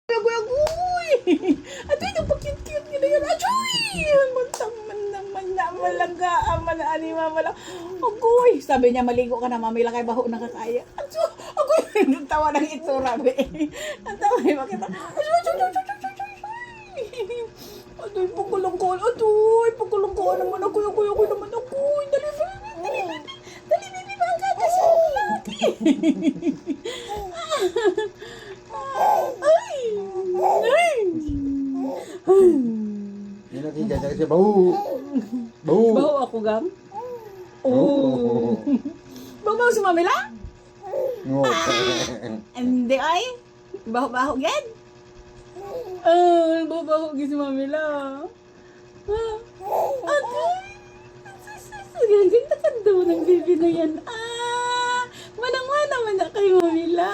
Agoy! At ito pag-cute-cute nila yun. Agoy! Mantaman naman na malaga. Aman na ani mamala. Agoy! Sabi niya, maligo ka na, mamila kay baho na kakaya. Agoy! Nagtawa ng itsura, be. Ang tawa niya makita. Agoy, pagkulong-kulong. Agoy, pagkulong-kulong naman. Agoy naman. Agoy, dali, baby, bangga ka sa laki. Ay! Hindi natin dyan kasi bahu. Baho ako, Gam? Oh. Baho si Mamila? No. Hindi ay. Baho yan? Baho si Mamila. Okay. Ang ganda ka daw ng baby na yan. Manang-mana man na kay Mamila.